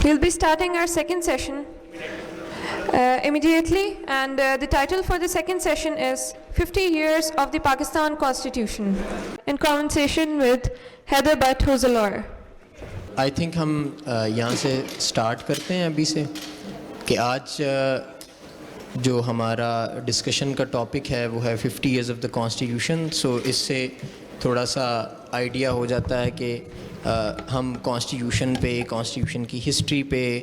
We'll be starting our second session immediately, and the title for the second session is 50 Years of the Pakistan Constitution, in conversation with Heather Butt, who's a lawyer. I think ہم یہاں سے start کرتے ہیں ابھی سے کہ آج جو ہمارا ڈسکشن کا ٹاپک ہے وہ ہے 50 ایئرز آف دا کانسٹیٹیوشن. سو اس سے تھوڑا سا آئیڈیا ہو جاتا ہے کہ ہم کانسٹیٹیوشن پہ، کانسٹیٹیوشن کی ہسٹری پہ،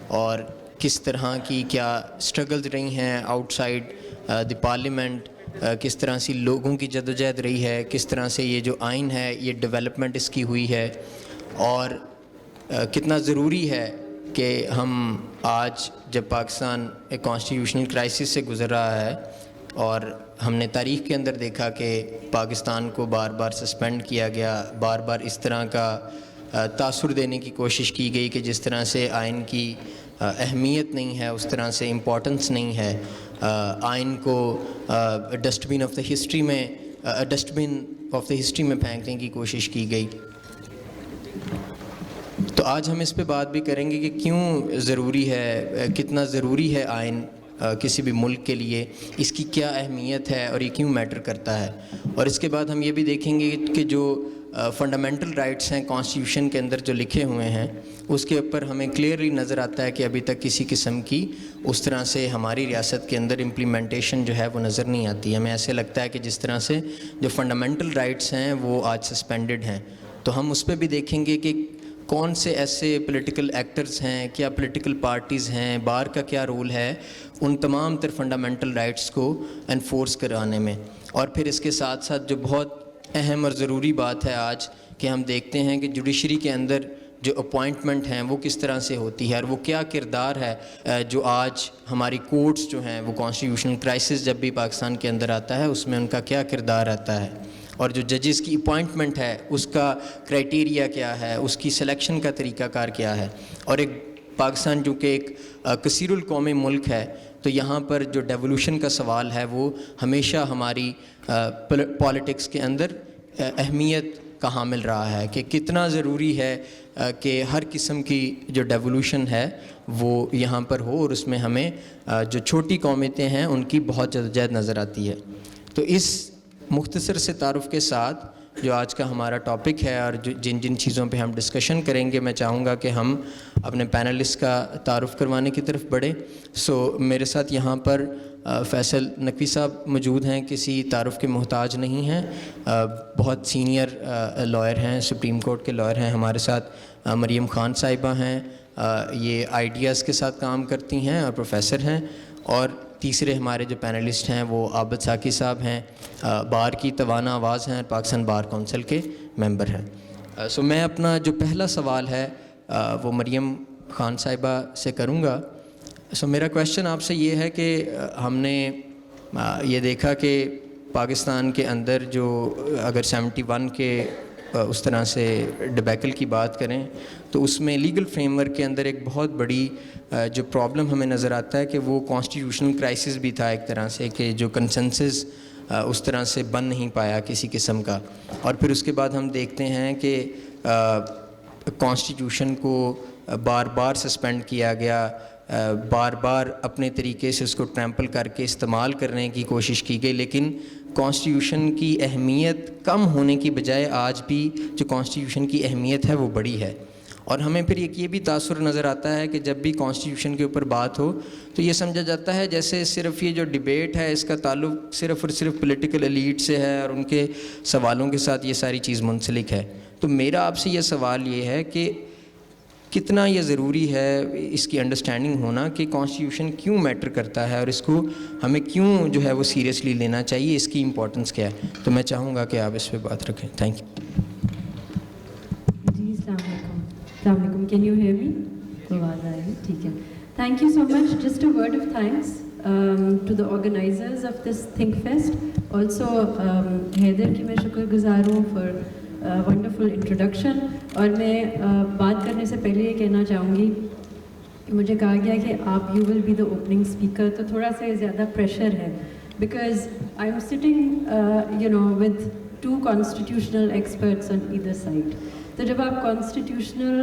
اور کس طرح کی کیا اسٹرگلز رہی ہیں آؤٹ سائڈ دی پارلیمنٹ، کس طرح سے لوگوں کی جدوجہد رہی ہے، کس طرح سے یہ جو آئین ہے یہ ڈیولپمنٹ اس کی ہوئی ہے، اور کتنا ضروری ہے کہ ہم آج جب پاکستان ایک کانسٹیٹیوشنل کرائسس سے گزر رہا ہے، اور ہم نے تاریخ کے اندر دیکھا کہ پاکستان کو بار بار سسپینڈ کیا گیا، بار بار اس طرح کا تاثر دینے کی کوشش کی گئی کہ جس طرح سے آئین کی اہمیت نہیں ہے، اس طرح سے امپورٹنس نہیں ہے، آئین کو dustbin of the history میں پھینکنے کی کوشش کی گئی. تو آج ہم اس پہ بات بھی کریں گے کہ کیوں ضروری ہے، کتنا ضروری ہے آئین کسی بھی ملک کے لیے، اس کی کیا اہمیت ہے اور یہ کیوں میٹر کرتا ہے. اور اس کے بعد ہم یہ بھی دیکھیں گے کہ جو فنڈامنٹل رائٹس ہیں کانسٹیٹیوشن کے اندر جو لکھے ہوئے ہیں، اس کے اوپر ہمیں کلیئرلی نظر آتا ہے کہ ابھی تک کسی قسم کی اس طرح سے ہماری ریاست کے اندر امپلیمنٹیشن جو ہے وہ نظر نہیں آتی. ہمیں ایسے لگتا ہے کہ جس طرح سے جو فنڈامنٹل رائٹس ہیں وہ آج سسپینڈڈ ہیں. تو ہم اس پہ بھی دیکھیں گے کہ کون سے ایسے پولیٹیکل ایکٹرز ہیں، کیا پولیٹیکل پارٹیز ہیں، بار کا کیا رول ہے ان تمام تر فنڈامنٹل رائٹس کو انفورس کرانے میں. اور پھر اس کے ساتھ ساتھ جو بہت اہم اور ضروری بات ہے آج کہ ہم دیکھتے ہیں کہ جوڈیشری کے اندر جو اپوائنٹمنٹ ہیں وہ کس طرح سے ہوتی ہے، اور وہ کیا کردار ہے جو آج ہماری کورٹس جو ہیں وہ کانسٹیٹیوشنل کرائسس جب بھی پاکستان کے اندر آتا ہے اس میں ان کا کیا کردار رہتا ہے، اور جو ججز کی اپوائنٹمنٹ ہے اس کا کرائٹیریا کیا ہے، اس کی سلیکشن کا طریقہ کار کیا ہے. اور ایک پاکستان جو کہ ایک کثیر القومی ملک ہے، تو یہاں پر جو ڈیولوشن کا سوال ہے وہ ہمیشہ ہماری پالیٹکس کے اندر اہمیت کا حامل رہا ہے کہ کتنا ضروری ہے کہ ہر قسم کی جو ڈیولوشن ہے وہ یہاں پر ہو، اور اس میں ہمیں جو چھوٹی قومیتیں ہیں ان کی بہت جدوجہد نظر آتی ہے. تو اس مختصر سے تعارف کے ساتھ جو آج کا ہمارا ٹاپک ہے اور جن چیزوں پہ ہم ڈسکشن کریں گے، میں چاہوں گا کہ ہم اپنے پینلسٹ کا تعارف کروانے کی طرف بڑھیں. سو میرے ساتھ یہاں پر فیصل نقوی صاحب موجود ہیں، کسی تعارف کے محتاج نہیں ہیں، بہت سینئر لائر ہیں، سپریم کورٹ کے لائر ہیں. ہمارے ساتھ مریم خان صاحبہ ہیں، یہ آئیڈیاز کے ساتھ کام کرتی ہیں اور پروفیسر ہیں. اور تیسرے ہمارے جو پینلسٹ ہیں وہ عابد ساکی صاحب ہیں، بار کی توانا آواز ہیں، پاکستان بار کونسل کے ممبر ہیں. سو میں اپنا جو پہلا سوال ہے وہ مریم خان صاحبہ سے کروں گا. سو میرا کویشچن آپ سے یہ ہے کہ ہم نے یہ دیکھا کہ پاکستان کے اندر جو اگر 71 کے اس طرح سے ڈبیکل کی بات کریں تو اس میں لیگل فریم ورک کے اندر ایک بہت بڑی جو پرابلم ہمیں نظر آتا ہے کہ وہ کانسٹیٹیوشنل کرائسس بھی تھا ایک طرح سے، کہ جو کنسنسس اس طرح سے بن نہیں پایا کسی قسم کا. اور پھر اس کے بعد ہم دیکھتے ہیں کہ کانسٹیٹیوشن کو بار بار سسپینڈ کیا گیا، بار بار اپنے طریقے سے اس کو ٹریمپل کر کے استعمال کرنے کی کوشش کی گئی، لیکن کانسٹیٹیوشن کی اہمیت کم ہونے کی بجائے آج بھی جو کانسٹیٹیوشن کی اہمیت ہے وہ بڑی ہے. اور ہمیں پھر یہ بھی تاثر نظر آتا ہے کہ جب بھی کانسٹیٹیوشن کے اوپر بات ہو تو یہ سمجھا جاتا ہے جیسے صرف یہ جو ڈیبیٹ ہے اس کا تعلق صرف اور صرف پولیٹیکل ایلیٹ سے ہے اور ان کے سوالوں کے ساتھ یہ ساری چیز منسلک ہے. تو میرا آپ سے یہ سوال یہ ہے کہ کتنا یہ ضروری ہے اس کی انڈرسٹینڈنگ ہونا کہ کانسٹیٹیوشن کیوں میٹر کرتا ہے اور اس کو ہمیں کیوں جو ہے وہ سیریسلی لینا چاہیے، اس کی امپورٹنس کیا ہے. تو میں چاہوں گا کہ آپ اس پہ بات رکھیں. Thank you. جی السلام علیکم. Can you hear me? آواز آ رہی ہے؟ ٹھیک ہے. Thank you so much. Just a word of thanks to the organisers of this think fest. Also Haider کی میں شکر گزار ہوں فار ونڈرفل انٹروڈکشن. اور میں بات کرنے سے پہلے یہ کہنا چاہوں گی کہ مجھے کہا گیا کہ آپ you will be the opening speaker, تو تھوڑا سا زیادہ پریشر ہے because I am sitting with 2 constitutional experts on either side. تو جب آپ constitutional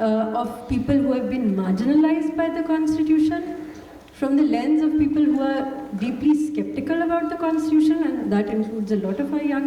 of people who have been marginalized by the constitution, from the lens of people who are deeply skeptical about the constitution, and that includes a lot of our young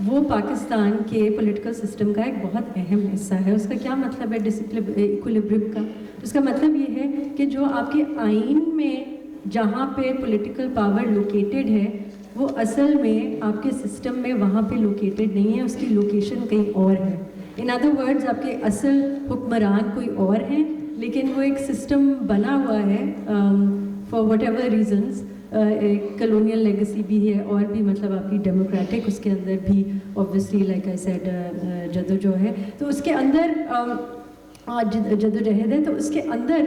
وہ پاکستان کے political system کا ایک بہت اہم حصہ ہے. اس کا کیا مطلب ہے ایکولیبرم کا؟ اس کا مطلب یہ ہے کہ جو آپ کے آئین میں جہاں پہ پولیٹیکل پاور لوکیٹڈ ہے وہ اصل میں آپ کے سسٹم میں وہاں پہ لوکیٹڈ نہیں ہے, اس کی لوکیشن کہیں اور ہے. ان ادر ورڈز آپ کے اصل حکمران کوئی اور ہیں, لیکن وہ ایک سسٹم بنا ہوا ہے for what ever reasons. Colonial legacy بھی ہے اور بھی مطلب آپ کی ڈیموکریٹک اس کے اندر بھی اوبویسلی لائک آئی سیڈ جدو جو ہے, تو اس کے اندر جدوجہد ہے. تو اس کے اندر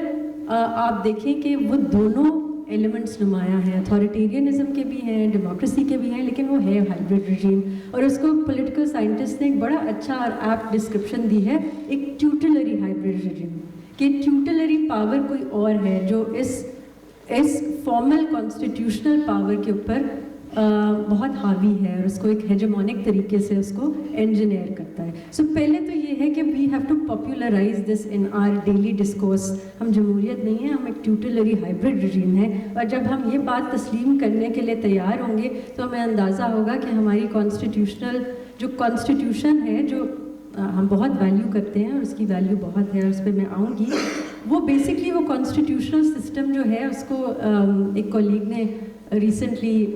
آپ دیکھیں کہ وہ دونوں ایلیمنٹس نمایاں ہیں, اتھارٹیرینزم کے بھی ہیں, ڈیموکریسی کے بھی ہیں, لیکن وہ ہے ہائبرڈ رجیم. اور اس کو پولیٹیکل سائنٹسٹ نے ایک بڑا اچھا اور ایپٹ ڈسکرپشن دی ہے ایک ٹیوٹلری ہائبرڈ رجیم, کہ ٹیوٹلری پاور کوئی اور ہے جو اس فارمل کانسٹیٹیوشنل پاور کے اوپر بہت حاوی ہے اور اس کو ایک ہیجمونک طریقے سے اس کو انجینئر کرتا ہے. سو پہلے تو یہ ہے کہ we have to popularise this in our daily discourse. ہم جمہوریت نہیں ہیں, ہم ایک ٹیوٹلری ہائبرڈ رجیم ہے, اور جب ہم یہ بات تسلیم کرنے کے لیے تیار ہوں گے تو ہمیں اندازہ ہوگا کہ ہماری کانسٹیٹیوشن ہے جو ہم بہت ویلیو کرتے ہیں اور اس کی ویلیو بہت ہے, اور اس پہ میں آؤں گی. وہ بیسکلی وہ کانسٹیٹیوشنل سسٹم جو ہے اس کو ایک کولیگ نے ریسنٹلی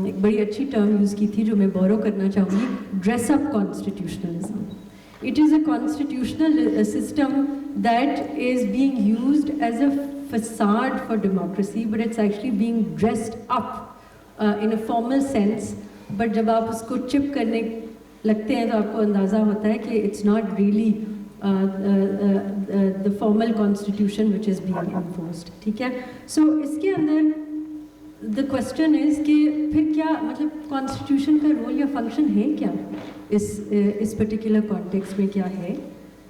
ایک بڑی اچھی ٹرم یوز کی تھی جو میں بورو کرنا چاہوں گی, dress up constitutionalism. It is a constitutional system that is being used as a فساد for democracy, but it's actually being dressed up in a formal sense. But جب آپ اس کو چپ کرنے لگتے ہیں تو آپ کو اندازہ ہوتا ہے کہ it's not really the formal constitution which is being enforced. ٹھیک ہے. سو اس کے اندر the question is کہ پھر کیا مطلب کانسٹیٹیوشن کا رول یا فنکشن ہے کیا اس پرٹیکولر کانٹیکسٹ میں کیا ہے؟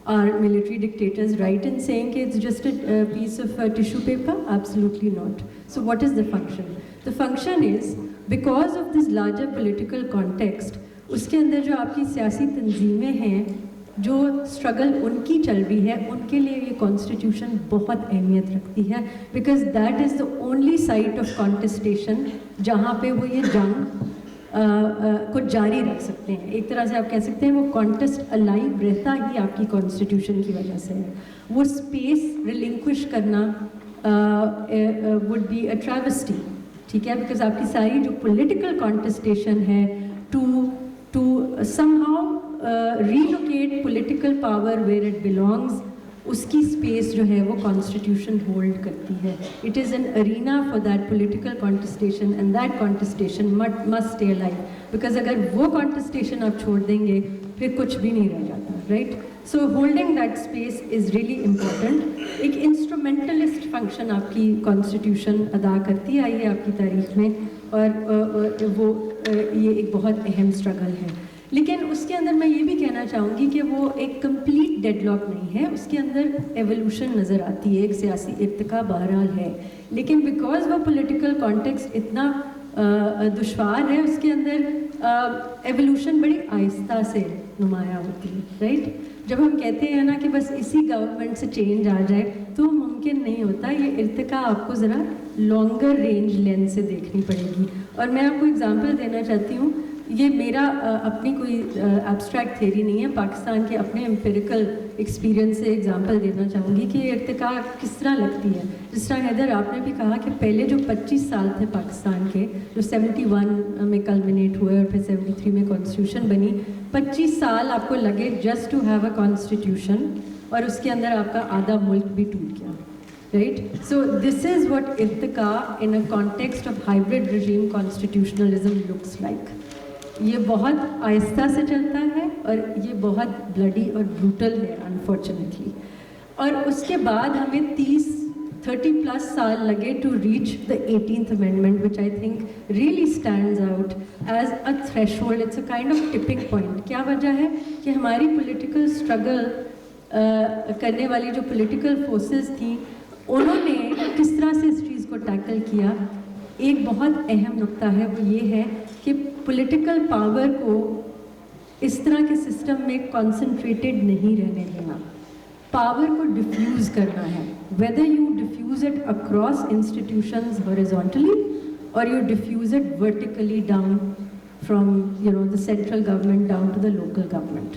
Are military dictators right in saying کہ it's just a piece of tissue paper? Absolutely not. So what is the function? The function is because of this larger political context, اس کے اندر جو آپ کی سیاسی تنظیمیں ہیں جو اسٹرگل ان کی چل رہی ہے, ان کے لیے یہ کانسٹیٹیوشن بہت اہمیت رکھتی ہے, because that is the only site of contestation جہاں پہ وہ یہ جنگ کو جاری رکھ سکتے ہیں. ایک طرح سے آپ کہہ سکتے ہیں وہ کانٹسٹ الائیو رہتا ہی آپ کی کانسٹیٹیوشن کی وجہ سے ہے. وہ اسپیس ریلنکوش کرنا وڈ بی اے ٹریوسٹی. ٹھیک ہے, بیکاز آپ کی ساری جو پولیٹیکل کانٹسٹیشن ہے to somehow relocate political power where it belongs, اس کی اسپیس جو ہے وہ کانسٹیٹیوشن ہولڈ کرتی ہے. It is an arena for that political contestation and that contestation must stay alive, because اگر وہ کانٹسٹیشن آپ چھوڑ دیں گے پھر کچھ بھی نہیں رہ جاتا. Right. So holding that space is really important. ایک انسٹرومینٹلسٹ فنکشن آپ کی کانسٹیٹیوشن ادا کرتی آئی ہے آپ کی تاریخ میں, اور وہ یہ ایک بہت اہم اسٹرگل ہے. لیکن اس کے اندر میں یہ بھی کہنا چاہوں گی کہ وہ ایک کمپلیٹ ڈیڈ لاک نہیں ہے, اس کے اندر ایولیوشن نظر آتی ہے, ایک سیاسی ارتقا بہرحال ہے, لیکن بیکاز وہ پولیٹیکل کانٹیکسٹ اتنا دشوار ہے اس کے اندر ایولیوشن بڑی آہستہ سے نمایاں ہوتی ہے. رائٹ. جب ہم کہتے ہیں نا کہ بس اسی گورنمنٹ سے چینج آ جائے تو ممکن نہیں ہوتا, یہ ارتقا آپ کو ذرا لانگر رینج لینس سے دیکھنی پڑے گی. اور میں آپ کو اگزامپل دینا چاہتی ہوں, یہ میرا اپنی کوئی ایبسٹریکٹ تھیری نہیں ہے, پاکستان کے اپنے امپیریکل ایکسپیرینس سے ایگزامپل دینا چاہوں گی کہ یہ ارتقا کس طرح لگتی ہے. جس طرح حیدر آپ نے بھی کہا کہ پہلے جو 25 سال تھے پاکستان کے, جو 71 میں کلمنیٹ ہوئے اور پھر 73 میں کانسٹیٹیوشن بنی, 25 سال آپ کو لگے just to have a constitution, اور اس کے اندر آپ کا آدھا ملک بھی ٹوٹ گیا. Right? So this is what irtiqa in a context of hybrid regime constitutionalism looks like. یہ بہت آہستہ سے چلتا ہے اور یہ بہت بلڈی اور بروٹل ہے انفارچونیٹلی. اور اس کے بعد ہمیں 30+ سال لگے to reach the 18th amendment, which I think really stands out as a threshold. It's a kind of tipping point. کیا وجہ ہے کہ ہماری پولیٹیکل اسٹرگل کرنے والی جو پولیٹیکل فورسز تھیں انہوں نے کس طرح سے اس چیز کو ٹیکل کیا. ایک بہت اہم نقطہ ہے وہ یہ ہے کہ پولیٹیکل پاور کو اس طرح کے سسٹم میں کانسنٹریٹڈ نہیں رہنے دینا, پاور کو ڈیفیوز کرنا ہے. Whether you diffuse it across institutions horizontally اور you diffuse it vertically down from the central government down to the local government.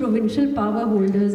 provincial power holders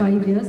5 years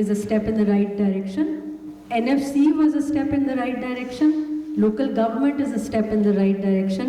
is a step in the right direction. NFC was a step in the right direction. Local government is a step in the right direction.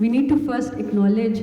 We need to first acknowledge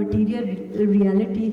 material reality,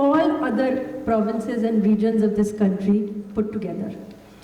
all other provinces and regions of this country put together.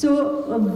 So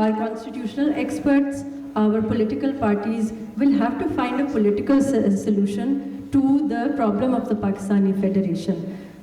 our constitutional experts, our political parties will have to find a political solution to the problem of the Pakistani Federation.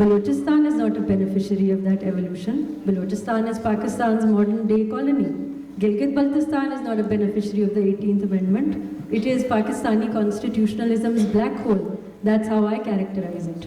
Balochistan is not a beneficiary of that evolution. Balochistan is Pakistan's modern day colony. Gilgit-Baltistan is not a beneficiary of the 18th Amendment. It is Pakistani constitutionalism's black hole. That's how I characterize it.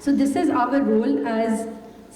So this is our role as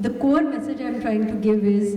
the core message I'm trying to give is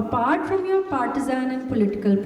apart from your partisan and political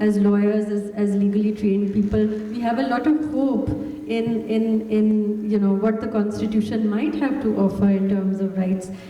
as lawyers, as legally trained people, we have a lot of hope in what the constitution might have to offer in terms of rights.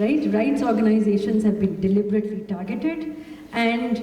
right? Rights organizations have been deliberately targeted and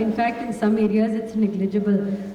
in fact in some areas it's negligible.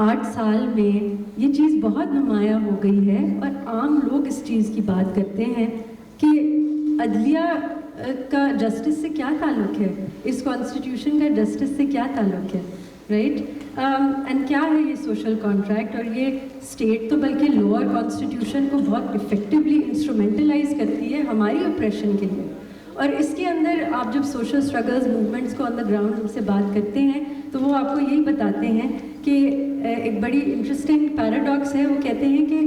8 سال میں یہ چیز بہت نمایاں ہو گئی ہے اور عام لوگ اس چیز کی بات کرتے ہیں کہ عدلیہ کا جسٹس سے کیا تعلق ہے, اس کانسٹیٹیوشن کا جسٹس سے کیا تعلق ہے, رائٹ. اینڈ کیا ہے یہ سوشل کانٹریکٹ, اور یہ اسٹیٹ تو بلکہ لا اور کانسٹیٹیوشن کو بہت افیکٹولی انسٹرومنٹلائز کرتی ہے ہماری اپریشن کے لیے. اور اس کے اندر آپ جب سوشل اسٹرگلز موومنٹس کو آن دا گراؤنڈ ان سے بات کرتے ہیں تو وہ آپ کو یہی بتاتے ہیں کہ ایک بڑی انٹرسٹنگ پیراڈاکس ہے. وہ کہتے ہیں کہ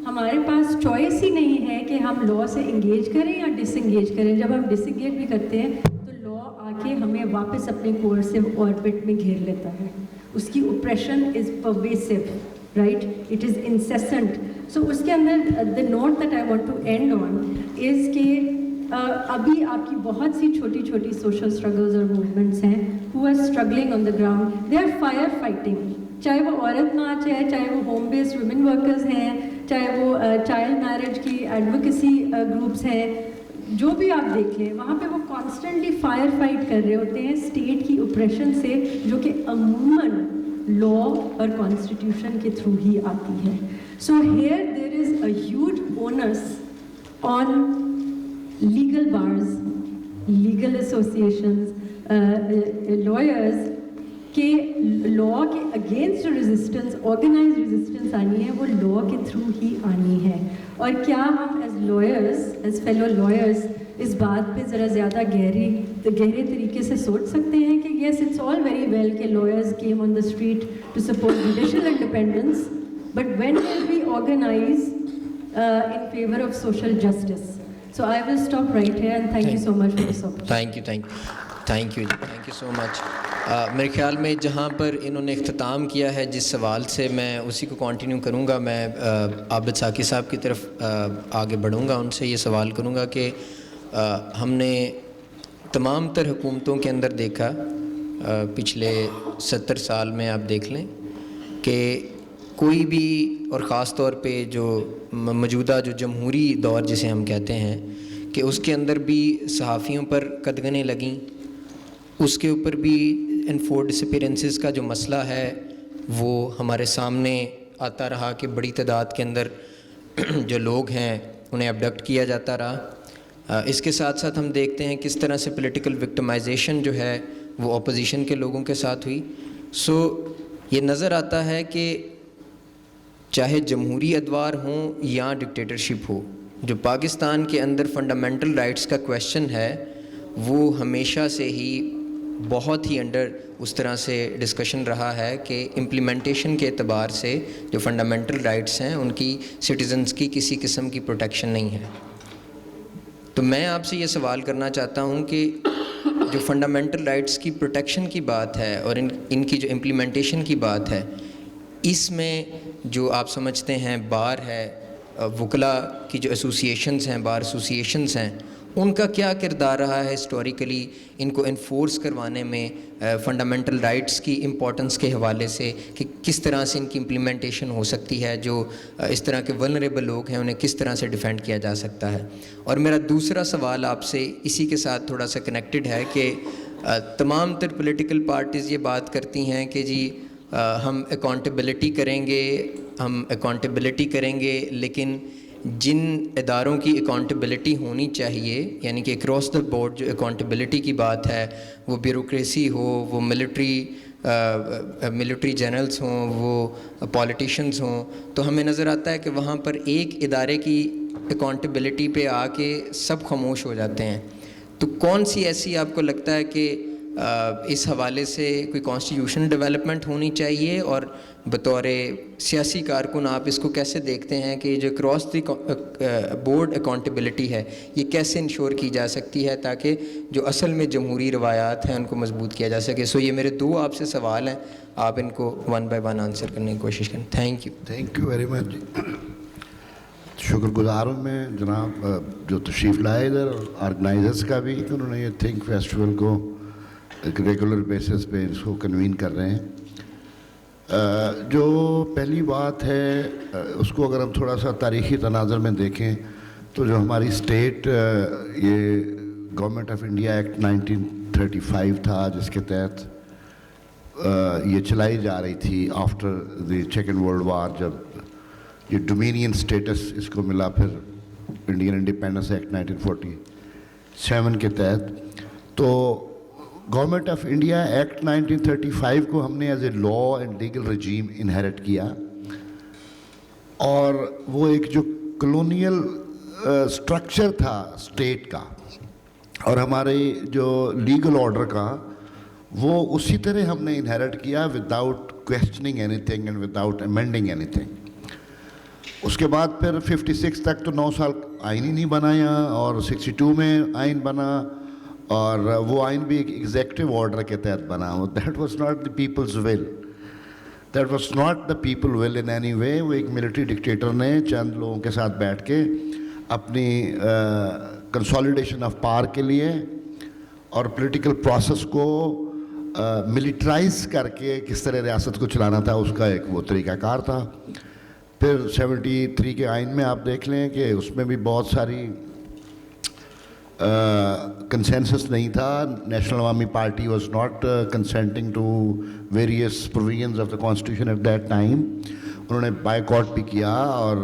ہمارے پاس چوائس ہی نہیں ہے کہ ہم لا سے انگیج کریں یا ڈس انگیج کریں. جب ہم ڈس انگیج بھی کرتے ہیں تو لا آ کے ہمیں واپس اپنے کوئرسو آربٹ میں گھیر لیتا ہے. اس کی operation is proviso, right, it is incessant. So اس کے اندر the note that I want to end on is کہ ابھی آپ کی بہت سی چھوٹی چھوٹی سوشل اسٹرگلز اور موومنٹس ہیں who are struggling on the ground, they are fire fighting. چاہے وہ عورت مارچ ہے, چاہے وہ ہوم بیسڈ ویمن ورکرز ہیں, چاہے وہ چائلڈ میرج کی ایڈوکیسی گروپس ہیں, جو بھی آپ دیکھ لیں وہاں پہ وہ کانسٹنٹلی فائر فائٹ کر رہے ہوتے ہیں اسٹیٹ کی اوپریشن سے, جو کہ عموماً لا اور کانسٹیٹیوشن کے تھرو ہی آتی ہے. So here there is a huge onus on legal bars, legal associations, lawyers کہ لا کے اگینسٹ ریزسٹنس, آرگنائز ریزسٹنس آنی ہے وہ لا کے تھرو ہی آنی ہے. اور کیا ہم as lawyers, as fellow lawyers اس بات پہ ذرا زیادہ گہرے طریقے سے سوچ سکتے ہیں کہ yes it's all very well کہ lawyers came on the street to support judicial independence, but when will we organize in favor of social justice? So I will stop right here and thank you so much for this opportunity. thank you so much. میرے خیال میں جہاں پر انہوں نے اختتام کیا ہے جس سوال سے, میں اسی کو کنٹینیو کروں گا. میں عابد ساقی صاحب کی طرف آگے بڑھوں گا, ان سے یہ سوال کروں گا کہ ہم نے تمام تر حکومتوں کے اندر دیکھا پچھلے 70 سال میں, آپ دیکھ لیں کہ کوئی بھی, اور خاص طور پہ جو موجودہ جو جمہوری دور جسے ہم کہتے ہیں, کہ اس کے اندر بھی صحافیوں پر قدغنیں لگیں, اس کے اوپر بھی انفورسڈ ڈسپیرنسز کا جو مسئلہ ہے وہ ہمارے سامنے آتا رہا کہ بڑی تعداد کے اندر جو لوگ ہیں انہیں ابڈکٹ کیا جاتا رہا. اس کے ساتھ ساتھ ہم دیکھتے ہیں کس طرح سے پولیٹیکل وکٹمائزیشن جو ہے وہ اپوزیشن کے لوگوں کے ساتھ ہوئی. سو یہ نظر آتا ہے کہ چاہے جمہوری ادوار ہوں یا ڈکٹیٹرشپ ہو, جو پاکستان کے اندر فنڈامنٹل رائٹس کا کویشچن ہے وہ ہمیشہ سے ہی بہت ہی انڈر اس طرح سے ڈسکشن رہا ہے کہ امپلیمنٹیشن کے اعتبار سے جو فنڈامنٹل رائٹس ہیں ان کی سٹیزنز کی کسی قسم کی پروٹیکشن نہیں ہے. تو میں آپ سے یہ سوال کرنا چاہتا ہوں کہ جو فنڈامنٹل رائٹس کی پروٹیکشن کی بات ہے اور ان کی جو امپلیمنٹیشن کی بات ہے, اس میں جو آپ سمجھتے ہیں بار ہے, وکلاء کی جو ایسوسیشنز ہیں, بار ایسوسیشنز ہیں, ان کا کیا کردار رہا ہے ہسٹوریکلی ان کو انفورس کروانے میں فنڈامنٹل رائٹس کی امپورٹنس کے حوالے سے, کہ کس طرح سے ان کی امپلیمنٹیشن ہو سکتی ہے, جو اس طرح کے ولنریبل لوگ ہیں انہیں کس طرح سے ڈیفینڈ کیا جا سکتا ہے. اور میرا دوسرا سوال آپ سے اسی کے ساتھ تھوڑا سا کنیکٹڈ ہے کہ تمام تر پولیٹیکل پارٹیز یہ بات کرتی ہیں کہ جی ہم اکاؤنٹیبلٹی کریں گے, لیکن جن اداروں کی اکاؤنٹیبلٹی ہونی چاہیے, یعنی کہ اکراس دا بورڈ جو اکاؤنٹیبلٹی کی بات ہے, وہ بیوروکریسی ہو, وہ ملٹری جنرلز ہوں, وہ پولیٹیشینز ہوں, تو ہمیں نظر آتا ہے کہ وہاں پر ایک ادارے کی اکاؤنٹیبلٹی پہ آ کے سب خاموش ہو جاتے ہیں. تو کون سی ایسی آپ کو لگتا ہے کہ اس حوالے سے کوئی کانسٹیٹیوشن ڈیولپمنٹ ہونی چاہیے, اور بطور سیاسی کارکن آپ اس کو کیسے دیکھتے ہیں کہ جو کراس دی بورڈ اکاؤنٹیبلٹی ہے یہ کیسے انشور کی جا سکتی ہے تاکہ جو اصل میں جمہوری روایات ہیں ان کو مضبوط کیا جا سکے. سو یہ میرے دو آپ سے سوال ہیں, آپ ان کو ون بائی ون آنسر کرنے کی کوشش کریں. تھینک یو ویری مچ. شکر گزار ہوں میں جناب جو تشریف لائے ادھر, آرگنائزرز کا بھی, کہ انہوں نے یہ تھنک فیسٹیول کو ایک ریگولر بیسس پہ اس کو کنوین کر رہے ہیں. جو پہلی بات ہے اس کو اگر ہم تھوڑا سا تاریخی تناظر میں دیکھیں تو جو ہماری اسٹیٹ یہ گورنمنٹ آف انڈیا ایکٹ 1935 تھا, جس کے تحت یہ چلائی جا رہی تھی after the second world war, جب یہ ڈومینین سٹیٹس اس کو ملا پھر انڈین انڈیپینڈنس ایکٹ 1947 کے تحت، تو گورنمنٹ آف انڈیا ایکٹ 1935 کو ہم نے as a law and legal regime inherent کیا، اور وہ ایک جو کلونیل اسٹرکچر تھا اسٹیٹ کا اور ہمارے جو لیگل آرڈر کا، وہ اسی طرح ہم نے انہیرٹ کیا without questioning anything and without amending anything. اس کے بعد پھر 56 تک تو 9 سال آئین ہی نہیں بنایا، اور 62 میں آئین بنا، اور وہ آئین بھی ایک ایگزیکٹو آرڈر کے تحت بنا۔ That was not the people's will, that was not the people will in any way. وہ ایک ملٹری ڈکٹیٹر نے چند لوگوں کے ساتھ بیٹھ کے اپنی کنسالیڈیشن آف پاور کے لیے اور پولیٹیکل پروسیس کو ملیٹرائز کر کے کس طرح ریاست کو چلانا تھا، اس کا ایک وہ طریقہ کار تھا۔ پھر 73 کے آئین میں آپ دیکھ لیں کہ اس میں بھی بہت ساری کنسنسس نہیں تھا۔ National Awami party was not consenting to various provisions of the constitution at that time, انہوں نے بائیکاٹ بھی کیا، اور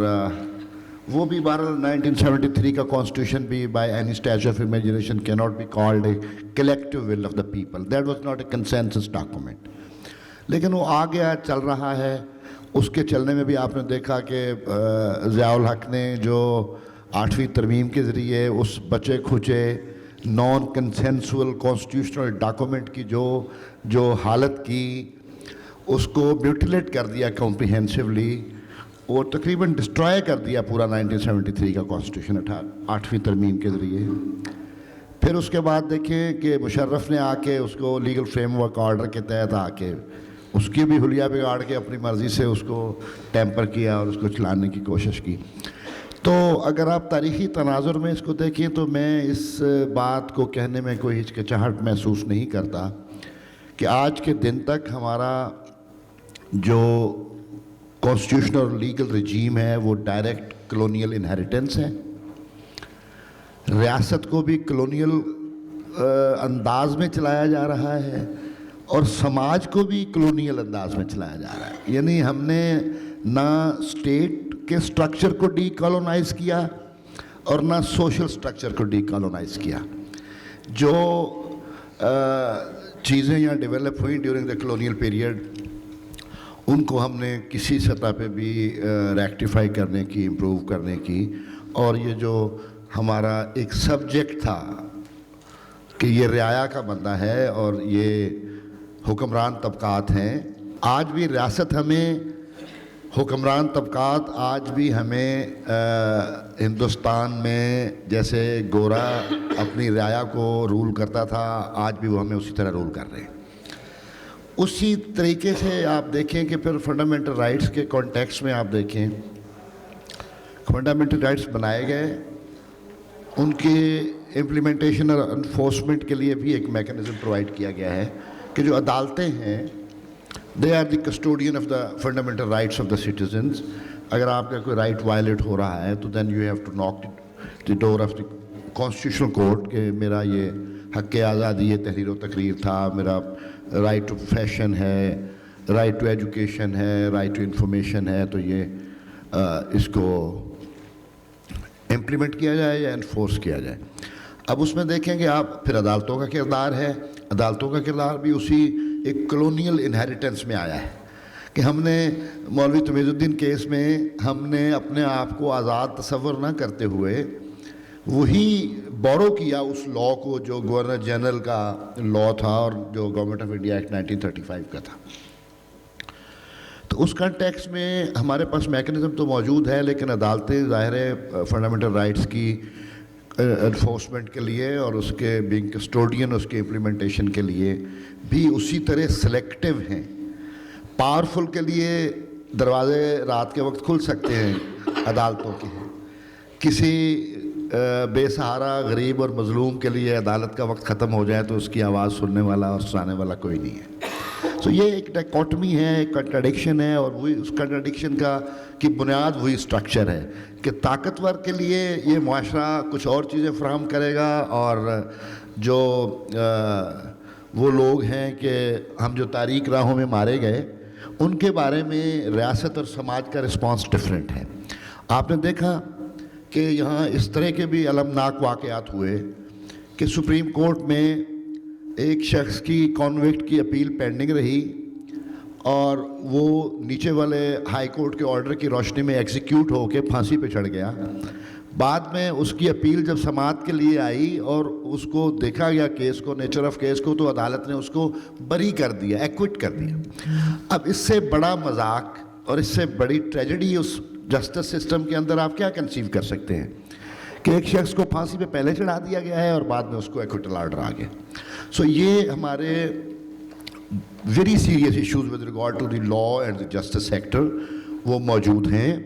وہ بھی بہرحال 1973 کا کانسٹیٹیوشن بھی by any stitch of imagination کی not be called a collective will of the people, that was not a consensus document, لیکن وہ آ گیا، چل رہا ہے۔ اس کے چلنے میں بھی آپ نے دیکھا کہ ضیاء الحق نے جو 8ویں ترمیم کے ذریعے اس بچے کھچے نان کنسنسول کانسٹیٹیوشنل ڈاکومنٹ کی جو حالت کی، اس کو میوٹیلیٹ کر دیا کمپریہنسولی، اور تقریباً ڈسٹرائے کر دیا پورا 1973 کا کانسٹیٹیوشن 8ویں ترمیم کے ذریعے۔ پھر اس کے بعد دیکھیں کہ مشرف نے آ کے اس کو لیگل فریم ورک آرڈر کے تحت آ کے اس کی بھی حلیہ بگاڑ کے اپنی مرضی سے اس کو ٹیمپر کیا اور اس کو چلانے کی کوشش کی۔ تو اگر آپ تاریخی تناظر میں اس کو دیکھیں تو میں اس بات کو کہنے میں کوئی ہچکچاہٹ محسوس نہیں کرتا کہ آج کے دن تک ہمارا جو کانسٹیٹیوشن اور لیگل رجیم ہے وہ ڈائریکٹ کلونیل انہیریٹنس ہے۔ ریاست کو بھی کلونیل انداز میں چلایا جا رہا ہے، اور سماج کو بھی کلونیل انداز میں چلایا جا رہا ہے۔ یعنی ہم نے نہ اسٹیٹ کے سٹرکچر کو ڈی کالونائز کیا اور نہ سوشل سٹرکچر کو ڈی کالونائز کیا۔ جو چیزیں یہاں ڈیولپ ہوئیں ڈیورنگ دا کلونیل پیریڈ، ان کو ہم نے کسی سطح پہ بھی ریکٹیفائی کرنے کی، امپروو کرنے کی، اور یہ جو ہمارا ایک سبجیکٹ تھا کہ یہ رعایا کا بندہ ہے اور یہ حکمران طبقات ہیں، آج بھی ریاست ہمیں، حکمران طبقات آج بھی ہمیں ہندوستان میں جیسے گورا اپنی رعایا کو رول کرتا تھا، آج بھی وہ ہمیں اسی طرح رول کر رہے ہیں۔ اسی طریقے سے آپ دیکھیں کہ پھر فنڈامنٹل رائٹس کے کانٹیکس میں آپ دیکھیں، فنڈامنٹل رائٹس بنائے گئے، ان کے امپلیمنٹیشن اور انفورسمنٹ کے لیے بھی ایک میکینزم پرووائڈ کیا گیا ہے کہ جو عدالتیں ہیں they are the custodian of the fundamental rights of the citizens. اگر آپ کا کوئی رائٹ وائلیٹ ہو رہا ہے تو then you have to knock the door of the constitutional court کہ میرا یہ حق آزادی ہے، تحریر و تقریر تھا، میرا رائٹ ٹو فیشن ہے، رائٹ ٹو ایجوکیشن ہے، رائٹ ٹو انفارمیشن ہے، تو یہ اس کو امپلیمنٹ کیا جائے یا انفورس کیا جائے۔ اب اس میں دیکھیں کہ آپ پھر عدالتوں کا کردار ہے، عدالتوں کا کردار بھی اسی ایک کلونیل انہیریٹنس میں آیا ہے کہ ہم نے مولوی تمیز الدین کیس میں ہم نے اپنے آپ کو آزاد تصور نہ کرتے ہوئے وہی بورو کیا اس لاء کو جو گورنر جنرل کا لاء تھا اور جو گورنمنٹ آف انڈیا ایکٹ 1935 کا تھا۔ تو اس کنٹیکس میں ہمارے پاس میکینزم تو موجود ہے، لیکن عدالتیں ظاہر ہے فنڈامنٹل رائٹس کی انفورسمنٹ کے لیے اور اس کے بینگ کسٹوڈین اس کے امپلیمنٹیشن کے لیے بھی اسی طرح سلیکٹیو ہیں۔ پاورفل کے لیے دروازے رات کے وقت کھل سکتے ہیں عدالتوں کے، کسی بے سہارا غریب اور مظلوم کے لیے عدالت کا وقت ختم ہو جائے تو اس کی آواز سننے والا اور سنانے والا کوئی نہیں ہے۔ تو یہ ایک ڈائکوٹمی ہے، ایک کنٹراڈکشن ہے، اور وہی اس کنٹراڈکشن کی بنیاد وہی اسٹرکچر ہے کہ طاقتور کے لیے یہ معاشرہ کچھ اور چیزیں فراہم کرے گا، اور جو وہ لوگ ہیں کہ ہم جو تاریک راہوں میں مارے گئے ان کے بارے میں ریاست اور سماج کا رسپانس ڈفرینٹ ہے. آپ نے دیکھا کہ یہاں اس طرح کے بھی المناک واقعات ہوئے کہ سپریم کورٹ میں ایک شخص کی کانوکٹ کی اپیل پینڈنگ رہی اور وہ نیچے والے ہائی کورٹ کے آرڈر کی روشنی میں ایگزیکیوٹ ہو کے پھانسی پہ چڑھ گیا. بعد میں اس کی اپیل جب سماعت کے لیے آئی اور اس کو دیکھا گیا کیس کو, نیچر آف کیس کو, تو عدالت نے اس کو بری کر دیا, ایکوٹ کر دیا. اب اس سے بڑا مذاق اور اس سے بڑی ٹریجڈی اس جسٹس سسٹم کے اندر آپ کیا کنسیو کر سکتے ہیں کہ ایک شخص کو پھانسی پہ پہلے چڑھا دیا گیا ہے اور بعد میں اس کو ایکوٹل آرڈر آ گیا. سو یہ ہمارے very serious issues with regard to the law and the justice sector وہ موجود ہیں.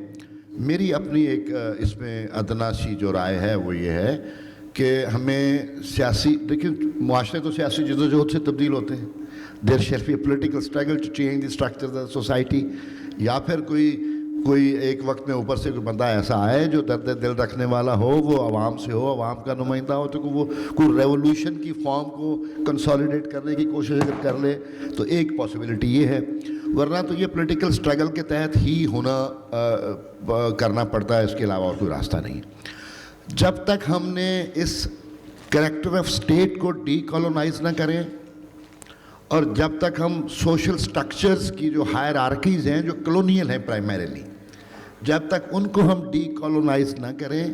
میری اپنی ایک اس میں ادنا سی جو رائے ہے وہ یہ ہے کہ ہمیں سیاسی, دیکھیں معاشرے تو سیاسی جدوجہد سے تبدیل ہوتے ہیں. There shall be a political struggle to change the structure of society, یا پھر کوئی ایک وقت میں اوپر سے کوئی بندہ ایسا آئے جو درد دل رکھنے والا ہو, وہ عوام سے ہو, عوام کا نمائندہ ہو, تو وہ کوئی ریولوشن کی فارم کو کنسالیڈیٹ کرنے کی کوشش اگر کر لے تو ایک پاسبلٹی یہ ہے. ورنہ تو یہ پولیٹیکل اسٹرگل کے تحت ہی کرنا پڑتا ہے, اس کے علاوہ اور کوئی راستہ نہیں. جب تک ہم نے اس کریکٹر آف اسٹیٹ کو ڈی کالونائز نہ کریں اور جب تک ہم سوشل سٹرکچرز کی جو ہائرارکیز ہیں جو کلونیل ہیں پرائمریلی, جب تک ان کو ہم ڈی کالونائز نہ کریں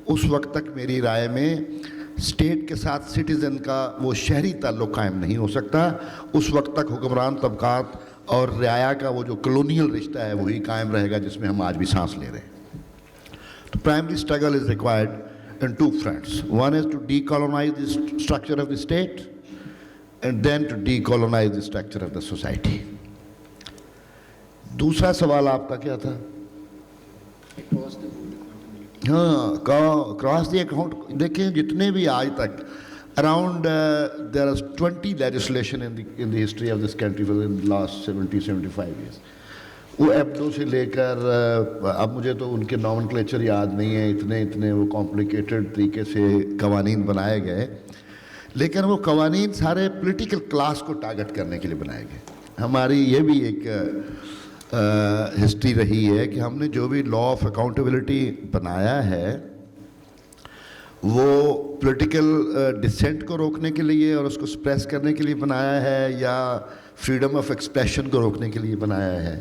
اس وقت تک میری رائے میں اسٹیٹ کے ساتھ سٹیزن کا وہ شہری تعلق قائم نہیں ہو سکتا. اس وقت تک حکمران طبقات اور رعایا کا وہ جو کلونیل رشتہ ہے وہی قائم رہے گا جس میں ہم آج بھی سانس لے رہے ہیں. تو primary struggle is required in two fronts. One is to decolonise the structure of the state and then to decolonize the structure of the society. دوسرا سوال آپ کا کیا تھا؟ ہاں, کراس دی اکاؤنٹ. دیکھیں جتنے بھی آج تک around there is 20 legislation in the history of this country for the last 75 years. وہ ایبڈو سے لے کر اب مجھے تو ان کے نومنکلیچر یاد نہیں ہے, اتنے وہ کمپلیکیٹڈ طریقے سے قوانین بنائے گئے, لیکن وہ قوانین سارے پولیٹیکل کلاس کو ٹارگٹ کرنے کے لیے بنائے گئے. ہماری یہ بھی ایک ہسٹری رہی ہے کہ ہم نے جو بھی لا آف اکاؤنٹیبلٹی بنایا ہے وہ پولیٹیکل ڈسینٹ کو روکنے کے لیے اور اس کو سپریس کرنے کے لیے بنایا ہے, یا فریڈم آف ایکسپریشن کو روکنے کے لیے بنایا ہے.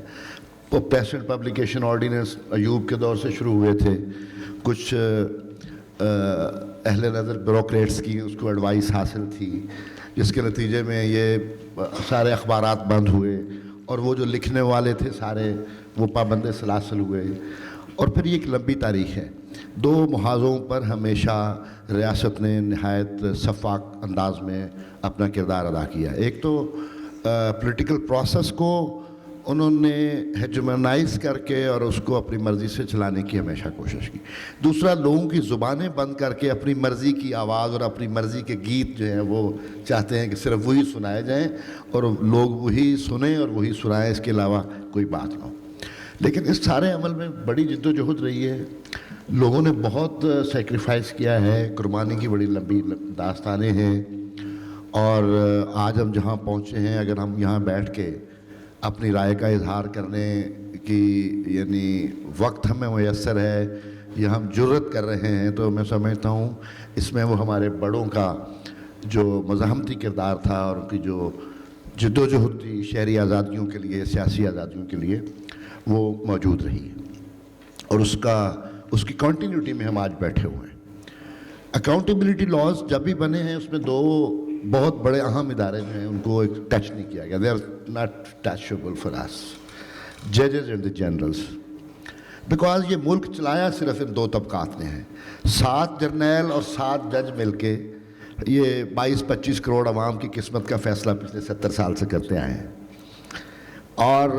وہ پریسنٹ پبلیکیشن آرڈیننس ایوب کے دور سے شروع ہوئے تھے. کچھ اہل نظر بیوروکریٹس کی اس کو ایڈوائس حاصل تھی, جس کے نتیجے میں یہ سارے اخبارات بند ہوئے اور وہ جو لکھنے والے تھے سارے وہ پابند سلاسل ہوئے. اور پھر یہ ایک لمبی تاریخ ہے. دو محاذوں پر ہمیشہ ریاست نے نہایت شفاف انداز میں اپنا کردار ادا کیا. ایک تو پولیٹیکل پروسیس کو انہوں نے ہیجمنائز کر کے اور اس کو اپنی مرضی سے چلانے کی ہمیشہ کوشش کی. دوسرا, لوگوں کی زبانیں بند کر کے اپنی مرضی کی آواز اور اپنی مرضی کے گیت جو ہیں وہ چاہتے ہیں کہ صرف وہی سنائے جائیں اور لوگ وہی سنیں اور وہی سنائیں, اس کے علاوہ کوئی بات نہ ہو. لیکن اس سارے عمل میں بڑی جد و جہد رہی ہے. لوگوں نے بہت سیکریفائس کیا ہے, قربانی کی بڑی لمبی داستانیں ہیں. اور آج ہم جہاں پہنچے ہیں, اگر ہم یہاں بیٹھ کے اپنی رائے کا اظہار کرنے کی یعنی وقت ہمیں میسر ہے یا ہم جرت کر رہے ہیں, تو میں سمجھتا ہوں اس میں وہ ہمارے بڑوں کا جو مزاحمتی کردار تھا اور ان کی جو جد و جہد تھی شہری آزادیوں کے لیے, سیاسی آزادیوں کے لیے, وہ موجود رہی ہے. اور اس کی کنٹینیوٹی میں ہم آج بیٹھے ہوئے ہیں. اکاؤنٹیبلٹی لاز جب بھی بنے ہیں اس میں دو بہت بڑے اہم ادارے جو ہیں ان کو ایک ٹچ نہیں کیا گیا. دے آر ناٹ ٹچیبل فار اس, ججز اینڈ دی جنرلس, بیکاز یہ ملک چلایا صرف ان دو طبقات نے ہے. 7 جرنیل اور 7 جج مل کے یہ 22-25 کروڑ عوام کی قسمت کا فیصلہ پچھلے 70 سال سے کرتے آئے ہیں. اور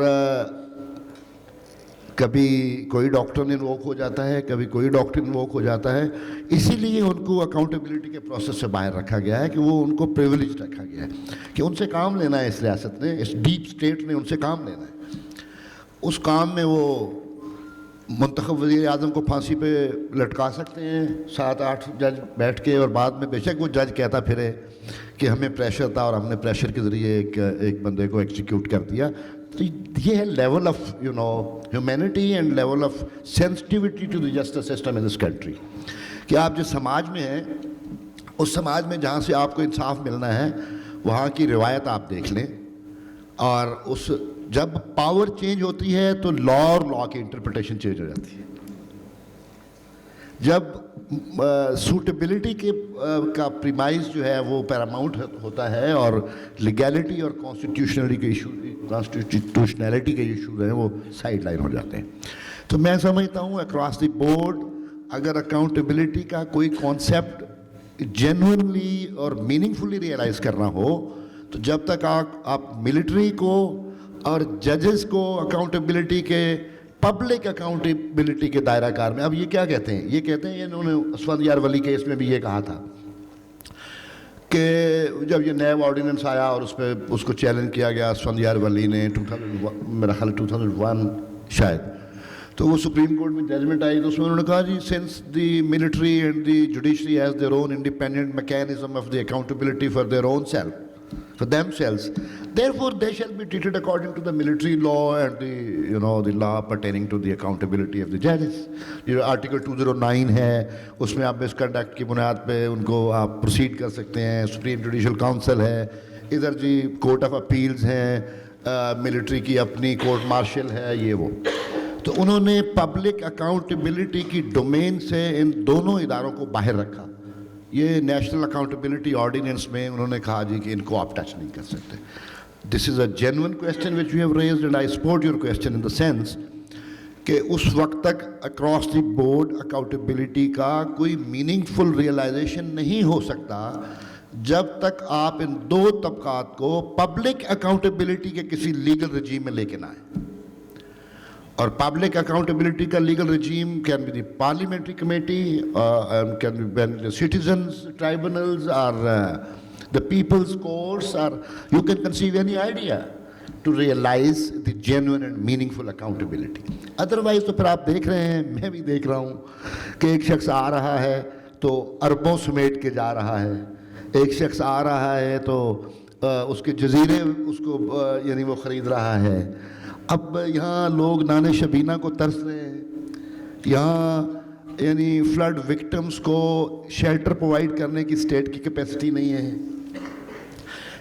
کبھی کوئی ڈاکٹر انووک ہو جاتا ہے, کبھی کوئی ڈاکٹر انووک ہو جاتا ہے. اسی لیے ان کو اکاؤنٹیبلٹی کے پروسیس سے باہر رکھا گیا ہے کہ وہ ان کو پریویلیج رکھا گیا ہے کہ ان سے کام لینا ہے. اس ریاست نے, اس ڈیپ اسٹیٹ نے ان سے کام لینا ہے. اس کام میں وہ منتخب وزیر اعظم کو پھانسی پہ لٹکا سکتے ہیں 7-8 جج بیٹھ کے, اور بعد میں بے شک وہ جج کہتا پھرے کہ ہمیں پریشر تھا اور ہم نے پریشر کے ذریعے ایک بندے کو ایکزیکیوٹ کر دیا. تو یہ ہے level of humanity and level of sensitivity to the justice system in this country, کہ آپ جس سماج میں ہیں اس سماج میں جہاں سے آپ کو انصاف ملنا ہے وہاں کی روایت آپ دیکھ لیں, اور اس جب پاور چینج ہوتی ہے تو لا اور لا کی انٹرپریٹیشن چینج ہو جاتی ہے. جب سوٹیبلٹی کا پریمائز جو ہے وہ پیراماؤنٹ ہوتا ہے اور لیگیلٹی اور کانسٹیٹیوشنلٹی کے ایشوز ہیں وہ سائڈ لائن ہو جاتے ہیں. تو میں سمجھتا ہوں اکراس دی بورڈ اگر اکاؤنٹیبلٹی کا کوئی کانسیپٹ جینوئنلی اور میننگ فلی ریئلائز کرنا ہو تو جب تک آپ ملٹری کو اور ججز کو اکاؤنٹیبلٹی کے پبلک اکاؤنٹیبلٹی کے دائرہ کار میں, اب یہ کیا کہتے ہیں, یہ کہتے ہیں انہوں نے اسفندیار ولی کیس میں بھی یہ کہا تھا کہ جب یہ نیب آرڈیننس آیا اور اس کو چیلنج کیا گیا اسفندیار ولی نے میرا خیال 2001 شاید, تو وہ سپریم کورٹ میں ججمنٹ آئی تو اس میں انہوں نے کہا جی since the military and the judiciary has their own independent mechanism of the accountability for their own self for themselves, therefore they shall be treated according to the military law and the law pertaining to the accountability of the judges. یہ article 209 ہے, اس میں آپ misconduct کی بنیاد پہ ان کو آپ proceed کر سکتے ہیں. سپریم جوڈیشل کاؤنسل ہے, ادھر جی کورٹ آف اپیلز ہیں, ملٹری کی اپنی کورٹ مارشل ہے, یہ وہ. تو انہوں نے پبلک اکاؤنٹیبلٹی کی ڈومین سے ان دونوں اداروں کو باہر رکھا. یہ نیشنل اکاؤنٹیبلٹی آرڈیننس میں انہوں نے کہا جی کہ ان کو آپ ٹچ نہیں کر سکتے. This is a genuine question which you have raised and I support your question in the sense کہ اس وقت تک اکراس دی بورڈ اکاؤنٹیبلٹی کا کوئی میننگ فل ریئلائزیشن نہیں ہو سکتا جب تک آپ ان دو طبقات کو پبلک اکاؤنٹیبلٹی کے کسی لیگل رجیم میں لے کے نہ آئیں. اور پبلک اکاؤنٹیبلٹی کا legal regime can be the parliamentary committee, can be the citizens tribunals اور the people's courts, or you can conceive any idea to realize the genuine and meaningful accountability. Otherwise تو پھر آپ دیکھ رہے ہیں, میں بھی دیکھ رہا ہوں کہ ایک شخص آ رہا ہے تو اربوں سمیٹ کے جا رہا ہے, ایک شخص آ رہا ہے تو اس کے جزیرے اس کو یعنی وہ خرید رہا ہے. اب یہاں لوگ نان شبینہ کو ترس رہے ہیں, یہاں یعنی فلڈ وکٹمز کو شیلٹر پرووائڈ کرنے کی اسٹیٹ کی کیپیسٹی نہیں ہے,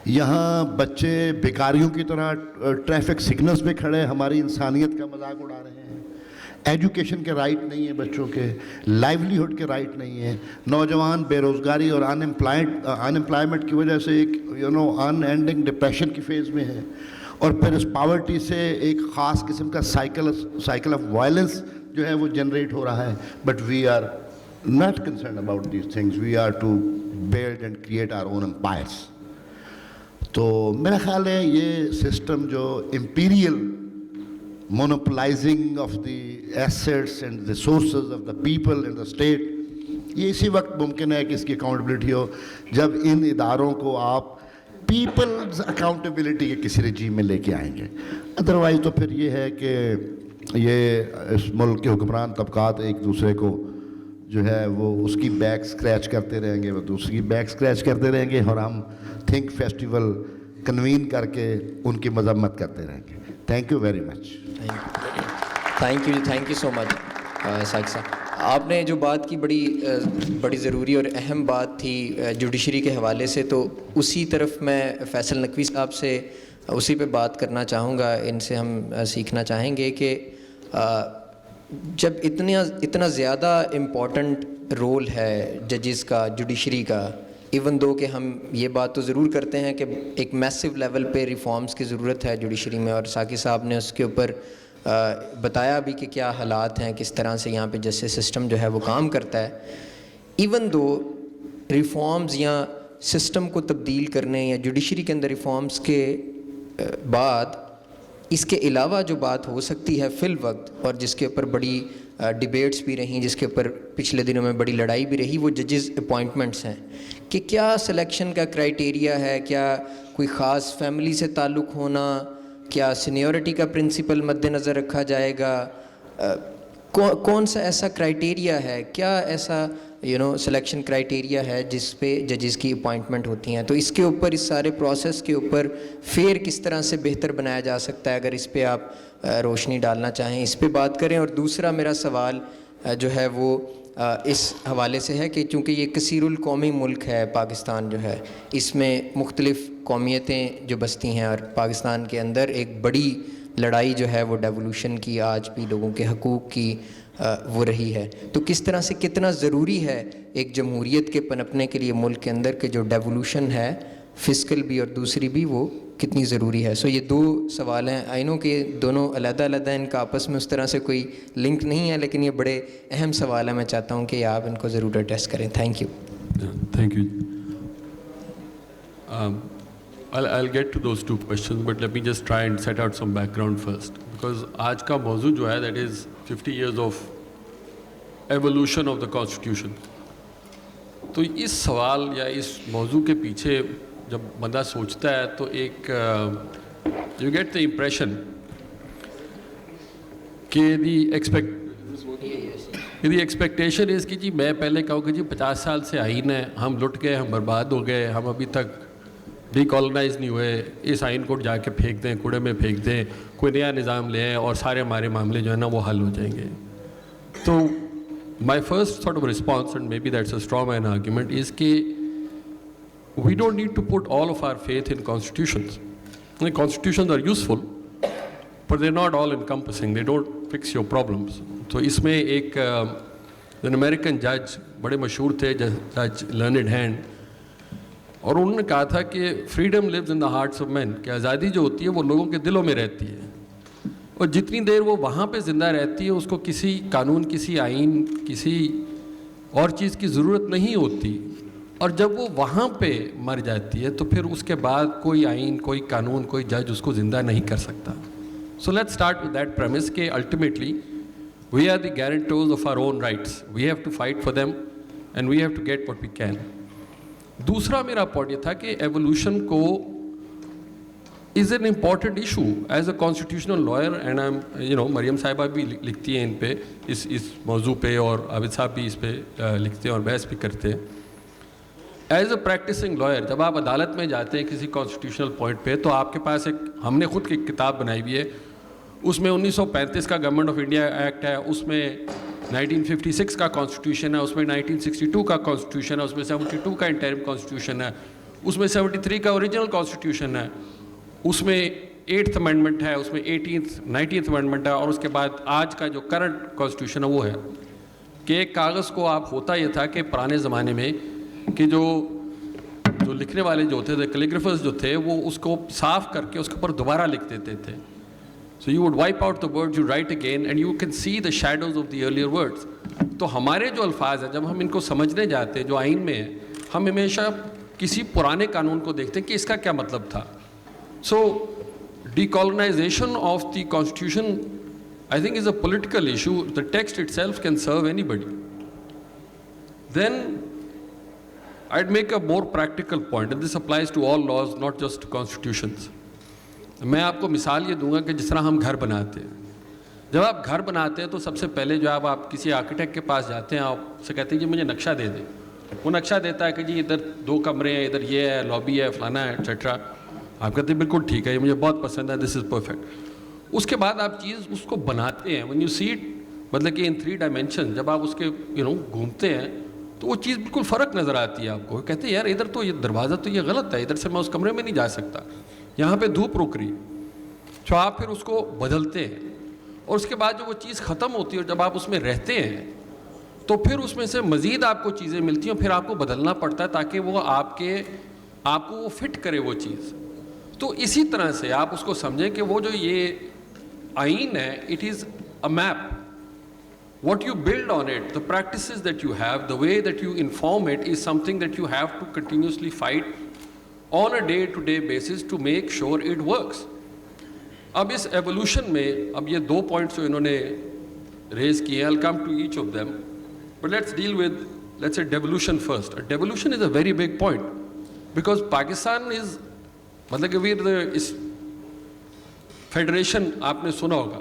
یہاں بچے بیکاریوں کی طرح ٹریفک سگنلز پہ کھڑے ہماری انسانیت کا مذاق اڑا رہے ہیں, ایجوکیشن کے رائٹ نہیں ہیں بچوں کے, لائیولیہڈ کے رائٹ نہیں ہیں, نوجوان بے روزگاری اور انمپلائمنٹ کی وجہ سے ایک ان اینڈنگ ڈپریشن کی فیز میں ہے, اور پھر اس پاورٹی سے ایک خاص قسم کا سائیکل آف وائلنس جو ہے وہ جنریٹ ہو رہا ہے. But we are not concerned about these things, we are to build and create our own empires. تو میرا خیال ہے یہ سسٹم جو imperial monopolising of the assets and the sources of the people and the state, یہ اسی وقت ممکن ہے کہ اس کی اکاؤنٹیبلٹی ہو جب ان اداروں کو آپ پیپلز اکاؤنٹیبلٹی کے کسی رجیم میں لے کے آئیں گے. ادروائز تو پھر یہ ہے کہ یہ اس ملک کے حکمران طبقات ایک دوسرے کو جو ہے وہ اس کی بیک اسکریچ کرتے رہیں گے, وہ دوسری بیک اسکریچ کرتے رہیں گے, اور ہم تھنک فیسٹیول کنوین کر کے ان کی مذمت کرتے رہیں گے. Thank you very much. Thank you so much Saqi sahib. آپ نے جو بات کی بڑی ضروری اور اہم بات تھی جوڈیشری کے حوالے سے, تو اسی طرف میں فیصل نقوی صاحب سے اسی پہ بات کرنا چاہوں گا. ان سے ہم سیکھنا چاہیں گے کہ جب اتنا زیادہ امپورٹنٹ رول ہے ججز کا, جوڈیشری کا, ایون دو کہ ہم یہ بات تو ضرور کرتے ہیں کہ ایک میسو لیول پہ ریفارمز کی ضرورت ہے جوڈیشری میں, اور ساقی صاحب نے اس کے اوپر بتایا بھی کہ کیا حالات ہیں, کس طرح سے یہاں پہ جسٹس سسٹم جو ہے وہ کام کرتا ہے. ایون دو ریفارمز یا سسٹم کو تبدیل کرنے یا جوڈیشری کے اندر ریفارمز کے بعد اس کے علاوہ جو بات ہو سکتی ہے فی الوقت, اور جس کے اوپر بڑی ڈیبیٹس بھی رہیں, جس کے اوپر پچھلے دنوں میں بڑی لڑائی بھی رہی, وہ ججز اپوائنٹمنٹس ہیں کہ کیا سلیکشن کا کرائیٹیریا ہے, کیا کوئی خاص فیملی سے تعلق ہونا, کیا سینیورٹی کا پرنسپل مد نظر رکھا جائے گا, کون سا ایسا کرائٹیریا ہے, کیا ایسا سلیکشن کرائٹیریا ہے جس پہ ججز کی اپوائنٹمنٹ ہوتی ہیں؟ تو اس کے اوپر, اس سارے پروسیس کے اوپر فیئر کس طرح سے بہتر بنایا جا سکتا ہے, اگر اس پہ آپ روشنی ڈالنا چاہیں, اس پہ بات کریں. اور دوسرا میرا سوال جو ہے وہ اس حوالے سے ہے کہ چونکہ یہ کثیر القومی ملک ہے پاکستان جو ہے, اس میں مختلف قومیتیں جو بستی ہیں, اور پاکستان کے اندر ایک بڑی لڑائی جو ہے وہ ڈیولوشن کی, آج بھی لوگوں کے حقوق کی وہ رہی ہے. تو کس طرح سے کتنا ضروری ہے ایک جمہوریت کے پنپنے کے لیے ملک کے اندر کہ جو ڈیولوشن ہے فزیکل بھی اور دوسری بھی وہ کتنی ضروری ہے؟ سو یہ دو سوال ہیں. آئی نو کہ دونوں علیحدہ علیحدہ, ان کا آپس میں اس طرح سے کوئی لنک نہیں ہے, لیکن یہ بڑے اہم سوال ہیں. میں چاہتا ہوں کہ آپ ان کو ضرور ایڈریس کریں. Thank you. Thank you. I'll get to those two questions, but let me just try and set out some background first. Because آج کا موضوع جو ہے, that is 50 years of evolution of the constitution. تو اس سوال یا اس موضوع کے پیچھے جب بندہ سوچتا ہے تو ایک you get the impression کہ the expectation is کہ جی میں پہلے کہوں کہ جی 50 سال سے آئین ہے, ہم لٹ گئے, ہم برباد ہو گئے, ہم ابھی تک ڈی کالونائز نہیں ہوئے, اس آئین کو جا کے پھینک دیں, کوڑے میں پھینک دیں, کوئی نیا نظام لے آئیں اور سارے ہمارے معاملے جو ہے نا وہ حل ہو جائیں گے. تو my first sort of response, and maybe that's a straw man argument, is کہ we don't need to put all of our faith in constitutions. Constitutions are useful, but they're not all encompassing. They don't fix your problems. تو اس میں ایک an American judge بڑے مشہور تھے, جج learned hand, اور انہوں نے کہا تھا کہ freedom lives in the hearts of men, کہ آزادی جو ہوتی ہے وہ لوگوں کے دلوں میں رہتی ہے, اور جتنی دیر وہ وہاں پہ زندہ رہتی ہے اس کو کسی قانون, کسی آئین, کسی اور چیز کی ضرورت نہیں ہوتی, اور جب وہ وہاں پہ مر جاتی ہے تو پھر اس کے بعد کوئی آئین, کوئی قانون, کوئی جج اس کو زندہ نہیں کر سکتا. So let's start with that premise کہ ultimately we are the guarantors of our own rights. We have to fight for them and we have to get what we can. دوسرا میرا پوائنٹ یہ تھا کہ ایوولوشن کو is an important issue as a constitutional lawyer, and I'm مریم صاحبہ بھی لکھتی ہیں ان پہ, اس موضوع پہ, اور عابد صاحب بھی اس پہ لکھتے ہیں اور بحث بھی کرتے ہیں. ایز اے پریکٹسنگ لائر جب آپ عدالت میں جاتے ہیں کسی کانسٹیٹیوشنل پوائنٹ پہ, تو آپ کے پاس ایک, ہم نے خود ایک کتاب بنائی ہوئی ہے, اس میں 1935 کا گورنمنٹ آف انڈیا ایکٹ ہے, اس میں 1956 کا کانسٹیٹیوشن ہے, اس میں 1962 کا کانسٹیٹیوشن ہے, اس میں 72 کا انٹرم کانسٹیٹیوشن ہے, اس میں 73 کا اوریجنل کانسٹیٹیوشن ہے, اس میں 8th امینڈمنٹ ہے, اس میں 19th امینڈمنٹ ہے, اور اس کے بعد آج کا جو کرنٹ کانسٹیٹیوشن ہے وہ ہے کہ ایک کاغذ کو آپ, ہوتا یہ تھا کہ پرانے زمانے میں کہ جو لکھنے والے جو ہوتے تھے, کیلیگرافرز جو تھے, وہ اس کو صاف کر کے اس کے اوپر دوبارہ لکھ دیتے تھے. So you would wipe out the words, you write again, and you can see the shadows of the earlier words. تو ہمارے جو الفاظ ہیں جب ہم ان کو سمجھنے جاتے ہیں جو آئین میں ہیں, ہم ہمیشہ کسی پرانے قانون کو دیکھتے ہیں کہ اس کا کیا مطلب تھا. So decolonization of the constitution I think is a political issue. The text itself can serve anybody. Then I'd make a more practical point, and this applies to all laws, not just constitutions. میں آپ کو مثال یہ دوں گا کہ جس طرح ہم گھر بناتے ہیں. جب آپ گھر بناتے ہیں تو سب سے پہلے جو آپ کسی آرکیٹیکٹ کے پاس جاتے ہیں, آپ سے کہتے ہیں جی مجھے نقشہ دے دیں. وہ نقشہ دیتا ہے کہ جی ادھر 2 کمرے ہیں, ادھر یہ ہے, لابی ہے, فلانا ہے, ایٹسیٹرا. آپ کہتے ہیں بالکل ٹھیک ہے, یہ مجھے بہت پسند ہے, دس از پرفیکٹ. اس کے بعد آپ چیز اس کو بناتے ہیں, when you see it, مطلب کہ ان 3 ڈائمینشن, جب آپ اس کے گھومتے ہیں تو وہ چیز بالکل فرق نظر آتی ہے آپ کو. کہتے ہیں یار ادھر تو یہ دروازہ تو یہ غلط ہے, ادھر سے میں اس کمرے میں نہیں جا سکتا, یہاں پہ دھوپ رک رہی. تو آپ پھر اس کو بدلتے ہیں, اور اس کے بعد جو وہ چیز ختم ہوتی ہے اور جب آپ اس میں رہتے ہیں تو پھر اس میں سے مزید آپ کو چیزیں ملتی ہیں, اور پھر آپ کو بدلنا پڑتا ہے تاکہ وہ آپ کو وہ فٹ کرے وہ چیز. تو اسی طرح سے آپ اس کو سمجھیں کہ وہ جو یہ آئین ہے, it is a map. What you build on it, the practices that you have, the way that you inform it is something that you have to continuously fight on a day-to-day basis to make sure it works. اب اس evolution میں, اب یہ 2 points جو انہوں نے raise کیے ہیں, I'll come to each of them, but let's deal with, let's say, devolution first. Devolution is a very big point because Pakistan is, مطلب کہ اس فیڈریشن آپ نے سنا ہوگا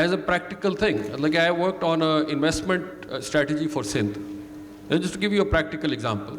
as a practical thing. Like I worked on an investment strategy for Sindh. Just to give you a practical example,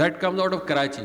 that comes out of Karachi.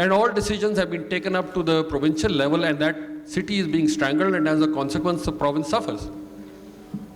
And all decisions have been taken up to the provincial level and that city is being strangled and as a consequence the province suffers.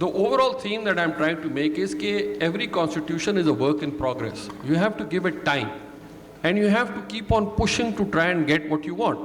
the overall theme that I'm trying to make is that every constitution is a work in progress. You have to give it time and you have to keep on pushing to try and get what you want.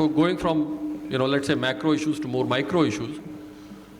so going from let's say macro issues to more micro issues.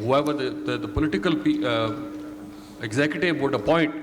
whoever the political executive would appoint,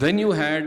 Then you had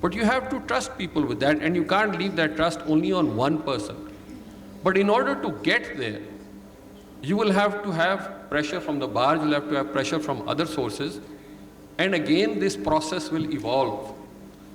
but you have to trust people with that, and you can't leave that trust only on one person. But in order to get there, you will have to have pressure from the bar, you'll have to have pressure from other sources, and again this process will evolve.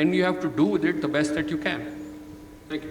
and you have to do with it the best that you can. Thank you.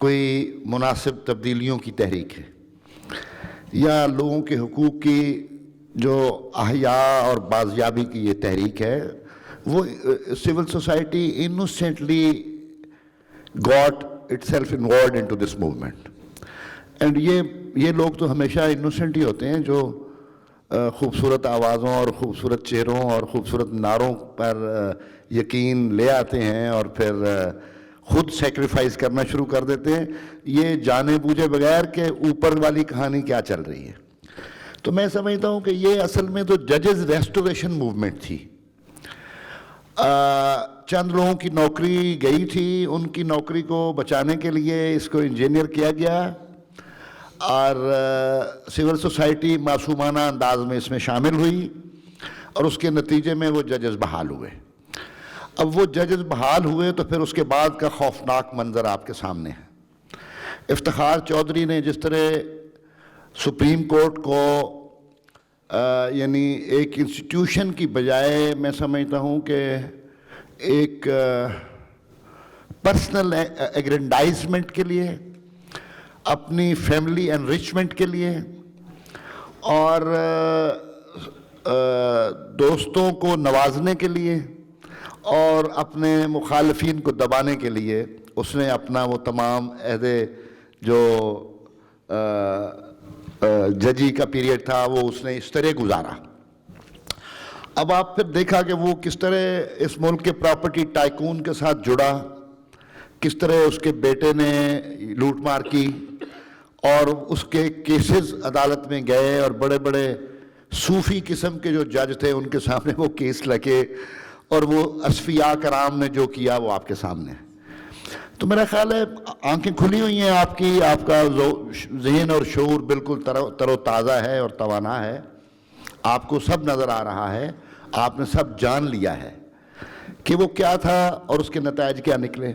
کوئی مناسب تبدیلیوں کی تحریک ہے یا لوگوں کے حقوق کی جو احیاء اور بازیابی کی یہ تحریک ہے، وہ civil society innocently got itself involved into this movement. And یہ لوگ تو ہمیشہ انوسینٹ ہی ہوتے ہیں جو خوبصورت آوازوں اور خوبصورت چہروں اور خوبصورت نعروں پر یقین لے آتے ہیں اور پھر خود سیکریفائز کرنا شروع کر دیتے ہیں، یہ جانے بوجھے بغیر کہ اوپر والی کہانی کیا چل رہی ہے. تو میں سمجھتا ہوں کہ یہ اصل میں تو ججز ریسٹوریشن موومنٹ تھی. چند لوگوں کی نوکری گئی تھی، ان کی نوکری کو بچانے کے لیے اس کو انجینئر کیا گیا اور سول سوسائٹی معصومانہ انداز میں اس میں شامل ہوئی اور اس کے نتیجے میں وہ ججز بحال ہوئے. اب وہ ججز بحال ہوئے تو پھر اس کے بعد کا خوفناک منظر آپ کے سامنے ہے. افتخار چودھری نے جس طرح سپریم کورٹ کو یعنی ایک انسٹیٹیوشن کی بجائے میں سمجھتا ہوں کہ ایک پرسنل ایگرینڈائزمنٹ کے لیے، اپنی فیملی انریچمنٹ کے لیے اور دوستوں کو نوازنے کے لیے اور اپنے مخالفین کو دبانے کے لیے اس نے اپنا وہ تمام عہدے جو ججی کا پیریڈ تھا وہ اس نے اس طرح گزارا. اب آپ پھر دیکھا کہ وہ کس طرح اس ملک کے پراپرٹی ٹائکون کے ساتھ جڑا، کس طرح اس کے بیٹے نے لوٹ مار کی اور اس کے کیسز عدالت میں گئے اور بڑے بڑے صوفی قسم کے جو جج تھے ان کے سامنے وہ کیس لگے اور وہ اصفیاء کرام نے جو کیا وہ آپ کے سامنے ہے. تو میرا خیال ہے آنکھیں کھلی ہوئی ہیں آپ کی، آپ کا ذہن اور شعور بالکل تر و تازہ ہے اور توانا ہے، آپ کو سب نظر آ رہا ہے، آپ نے سب جان لیا ہے کہ وہ کیا تھا اور اس کے نتائج کیا نکلے.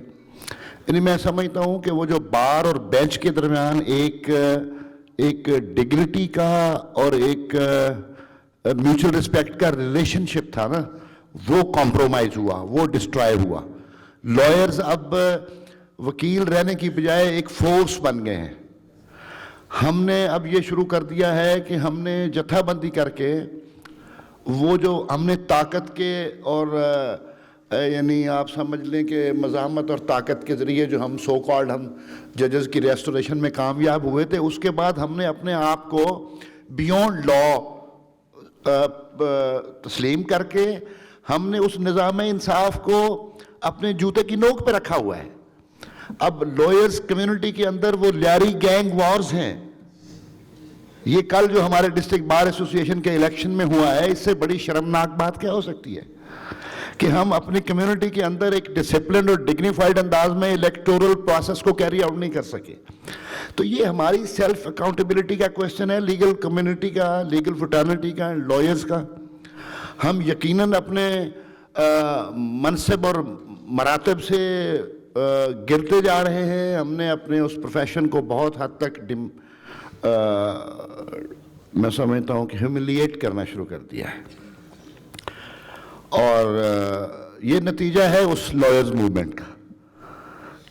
یعنی میں سمجھتا ہوں کہ وہ جو بار اور بینچ کے درمیان ایک ڈگنیٹی کا اور ایک میوچل رسپیکٹ کا ریلیشن شپ تھا نا، وہ کمپرومائز ہوا، وہ ڈسٹرائے ہوا. لائرز اب وکیل رہنے کی بجائے ایک فورس بن گئے ہیں. ہم نے اب یہ شروع کر دیا ہے کہ ہم نے جتھا بندی کر کے وہ جو ہم نے طاقت کے اور یعنی آپ سمجھ لیں کہ مزاحمت اور طاقت کے ذریعے جو ہم سو کالڈ ہم ججز کی ریسٹوریشن میں کامیاب ہوئے تھے، اس کے بعد ہم نے اپنے آپ کو بیونڈ لا تسلیم کر کے ہم نے اس نظام انصاف کو اپنے جوتے کی نوک پہ رکھا ہوا ہے. اب لوئرز کمیونٹی کے اندر وہ لیاری گینگ وارز ہیں. یہ کل جو ہمارے ڈسٹرکٹ بار ایسوسی ایشن کے الیکشن میں ہوا ہے، اس سے بڑی شرمناک بات کیا ہو سکتی ہے کہ ہم اپنی کمیونٹی کے اندر ایک ڈسپلنڈ اور ڈگنیفائڈ انداز میں الیکٹورل پروسیس کو کیری آؤٹ نہیں کر سکے. تو یہ ہماری سیلف اکاؤنٹیبلٹی کا کویسچن ہے، لیگل کمیونٹی کا، لیگل فٹرنیٹی کا، لائرز کا. ہم یقیناً اپنے منصب اور مراتب سے گرتے جا رہے ہیں. ہم نے اپنے اس پروفیشن کو بہت حد تک میں سمجھتا ہوں کہ ہیوملیٹ کرنا شروع کر دیا ہے اور یہ نتیجہ ہے اس لائرز موومنٹ کا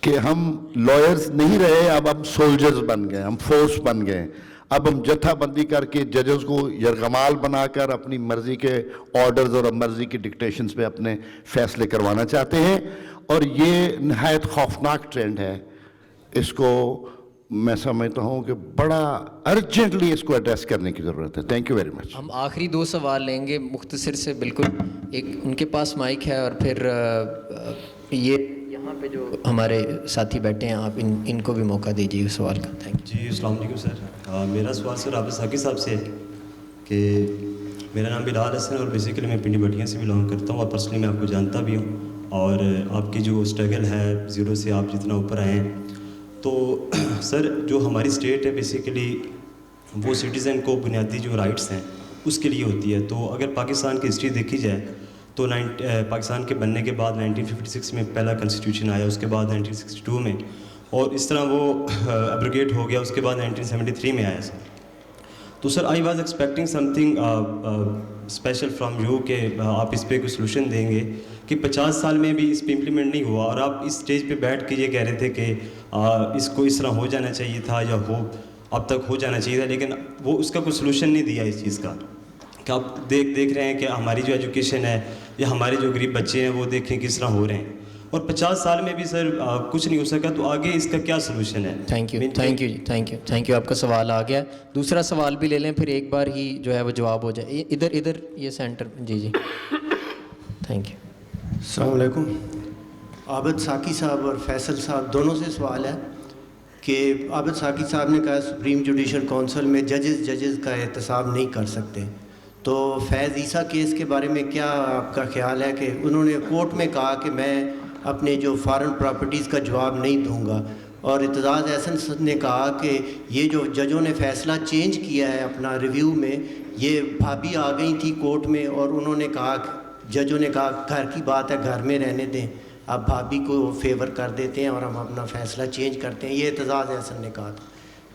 کہ ہم لائرز نہیں رہے، اب ہم سولجرز بن گئے، ہم فورس بن گئے. اب ہم جتھا بندی کر کے ججز کو یرغمال بنا کر اپنی مرضی کے آرڈرز اور مرضی کی ڈکٹیشنز پہ اپنے فیصلے کروانا چاہتے ہیں اور یہ نہایت خوفناک ٹرینڈ ہے. اس کو میں سمجھتا ہوں کہ بڑا ارجنٹلی اس کو ایڈریس کرنے کی ضرورت ہے. تھینک یو ویری مچ. ہم آخری 2 سوال لیں گے مختصر سے، بالکل. ایک ان کے پاس مائک ہے اور پھر یہ یہاں پہ جو ہمارے ساتھی بیٹھے ہیں آپ ان کو بھی موقع دیجیے سوال کا. Thank you. جی السلام علیکم سر. میرا سوال سر عابد ثاقب صاحب سے ہے کہ میرا نام بلال حسن اور بیسیکلی میں پنڈی بٹیا سے بلانگ کرتا ہوں اور پرسنلی میں آپ کو جانتا بھی ہوں اور آپ کی جو اسٹرگل ہے زیرو سے آپ جتنا اوپر آئے ہیں. تو سر جو ہماری اسٹیٹ ہے بیسیکلی وہ سٹیزن کو بنیادی جو رائٹس ہیں اس کے لیے ہوتی ہے. تو اگر پاکستان کی ہسٹری دیکھی جائے تو پاکستان کے بننے کے بعد 1956 میں پہلا کنسٹیٹیوشن آیا، اس کے بعد 1962 میں، اور اس طرح وہ ایبروگیٹ ہو گیا، اس کے بعد 1973 میں آیا سر. تو sir I was expecting something special from you کہ آپ اس پہ کوئی سلوشن دیں گے کہ 50 سال میں بھی اس پہ امپلیمنٹ نہیں ہوا, اور آپ اس اسٹیج پہ بیٹھ کے یہ کہہ رہے تھے کہ اس کو اس طرح ہو جانا چاہیے تھا یا اب تک ہو جانا چاہیے تھا, لیکن وہ اس کا کوئی سلوشن نہیں دیا اس چیز کا. کہ آپ دیکھ رہے ہیں کہ ہماری جو ایجوکیشن ہے یا ہمارے جو غریب بچے ہیں وہ دیکھیں کس طرح ہو رہے ہیں, اور 50 سال میں بھی سر کچھ نہیں ہو سکا, تو آگے اس کا کیا سلوشن ہے؟ تھینک یو جی, آپ کا سوال آ گیا. دوسرا سوال بھی لے لیں, پھر ایک بار ہی جو ہے وہ جواب ہو جائے. ادھر یہ سینٹر. G thank you. السلام علیکم. عابد ساقی صاحب اور فیصل صاحب دونوں سے سوال ہے کہ عابد ساقی صاحب نے کہا سپریم جوڈیشل کونسل میں ججز کا احتساب نہیں کر سکتے, تو فیض عیسیٰ کیس کے بارے میں کیا آپ کا خیال ہے کہ انہوں نے کورٹ میں کہا کہ میں اپنے جو فارن پراپرٹیز کا جواب نہیں دوں گا, اور اعتزاز احسن نے کہا کہ یہ جو ججوں نے فیصلہ چینج کیا ہے اپنا ریویو میں, یہ بھابھی آ گئی تھی کورٹ میں اور انہوں نے کہا, ججوں نے کہا گھر کی بات ہے گھر میں رہنے دیں, آپ بھابھی کو فیور کر دیتے ہیں اور ہم اپنا فیصلہ چینج کرتے ہیں, یہ اعتزاز احسن نے کہا تھا.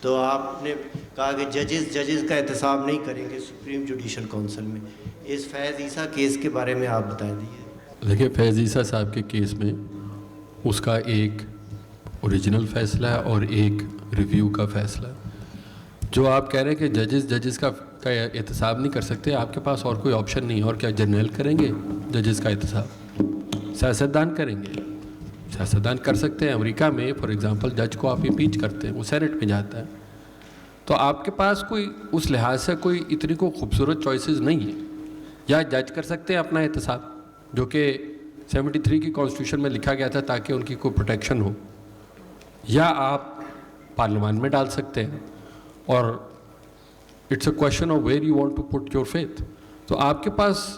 تو آپ نے کہا کہ ججز کا احتساب نہیں کریں گے سپریم جوڈیشل کونسل میں. اس فیض عیسیٰ کیس کے بارے میں آپ بتا دیجیے. دیکھیے, فیض عیسیٰ صاحب کے کیس میں اس کا ایک اوریجنل فیصلہ ہے اور ایک ریویو کا فیصلہ ہے. جو آپ کہہ رہے ہیں کہ ججز کا احتساب نہیں کر سکتے, آپ کے پاس اور کوئی آپشن نہیں ہے. اور کیا جرنیل کریں گے ججز کا احتساب؟ سیاستدان کریں گے. سیاستدان کر سکتے ہیں. امریکہ میں فار ایگزامپل جج کو آپ امپیچ کرتے ہیں, وہ سینٹ میں جاتا ہے. تو آپ کے پاس کوئی اس لحاظ سے کوئی اتنی کو خوبصورت چوائسیز نہیں ہیں. یا جج کر سکتے ہیں اپنا احتساب, جو کہ 73 کی کانسٹیٹیوشن میں لکھا گیا تھا تاکہ ان کی کوئی پروٹیکشن ہو, یا آپ پارلیمان میں ڈال سکتے ہیں, اور it's a question of where you want to put your faith. تو آپ کے پاس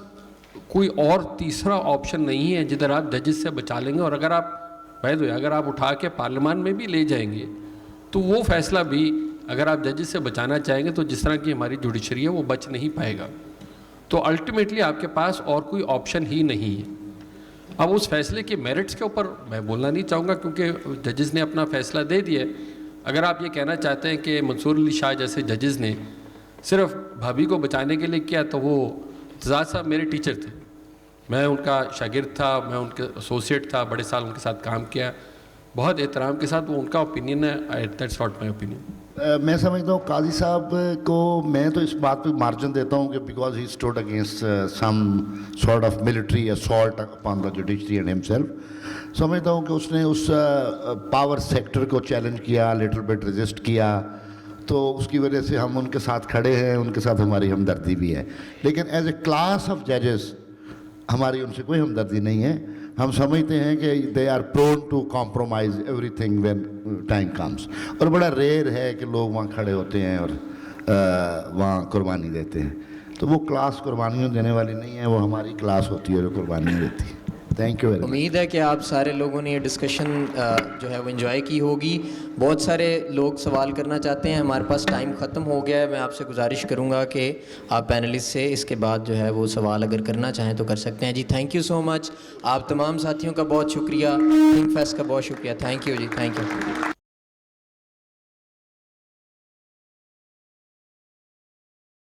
کوئی اور تیسرا آپشن نہیں ہے جدھر آپ ججز سے بچا لیں گے. اور اگر آپ اگر آپ اٹھا کے پارلیمان میں بھی لے جائیں گے تو وہ فیصلہ بھی اگر آپ ججز سے بچانا چاہیں گے تو جس طرح کی ہماری جوڈیشری ہے وہ بچ نہیں پائے گا. تو الٹیمیٹلی آپ کے پاس اور کوئی آپشن ہی نہیں ہے. اب اس فیصلے کے میرٹس کے اوپر میں بولنا نہیں چاہوں گا کیونکہ ججز نے اپنا فیصلہ دے دیا. اگر آپ یہ کہنا چاہتے ہیں کہ منصور علی شاہ جیسے ججز نے صرف بھابھی کو بچانے کے لیے کیا, تو وہ اعتزاز صاحب میرے ٹیچر تھے, میں ان کا شاگرد تھا, میں ان کے ایسوسیٹ تھا, بڑے سال ان کے ساتھ کام کیا, بہت احترام کے ساتھ. وہ ان کا اوپینین ہے, دیٹس ناٹ مائی اوپینین. میں سمجھتا ہوں قاضی صاحب کو میں تو اس بات پہ مارجن دیتا ہوں کہ because he stood against some sort of military assault upon the judiciary and himself. سمجھتا ہوں کہ اس نے اس پاور سیکٹر کو چیلنج کیا, لٹل بٹ ریزسٹ کیا, تو اس کی وجہ سے ہم ان کے ساتھ کھڑے ہیں, ان کے ساتھ ہماری ہمدردی بھی ہے. لیکن ایز اے کلاس آف ججز ہماری ان سے کوئی ہمدردی نہیں ہے. ہم سمجھتے ہیں کہ they are prone to compromise everything when time comes. اور بڑا ریئر ہے کہ لوگ وہاں کھڑے ہوتے ہیں اور وہاں قربانی دیتے ہیں. تو وہ کلاس قربانیوں دینے والی نہیں ہے, وہ ہماری کلاس ہوتی ہے جو قربانیاں دیتی ہے. تھینک یو ویری مچ. امید ہے کہ آپ سارے لوگوں نے یہ ڈسکشن جو ہے وہ انجوائے کی ہوگی. بہت سارے لوگ سوال کرنا چاہتے ہیں, ہمارے پاس ٹائم ختم ہو گیا ہے. میں آپ سے گزارش کروں گا کہ آپ پینلسٹ سے اس کے بعد جو ہے وہ سوال اگر کرنا چاہیں تو کر سکتے ہیں. جی تھینک یو سو مچ. آپ تمام ساتھیوں کا بہت شکریہ, تھنک فیسٹ کا بہت شکریہ. تھینک یو جی, تھینک یو.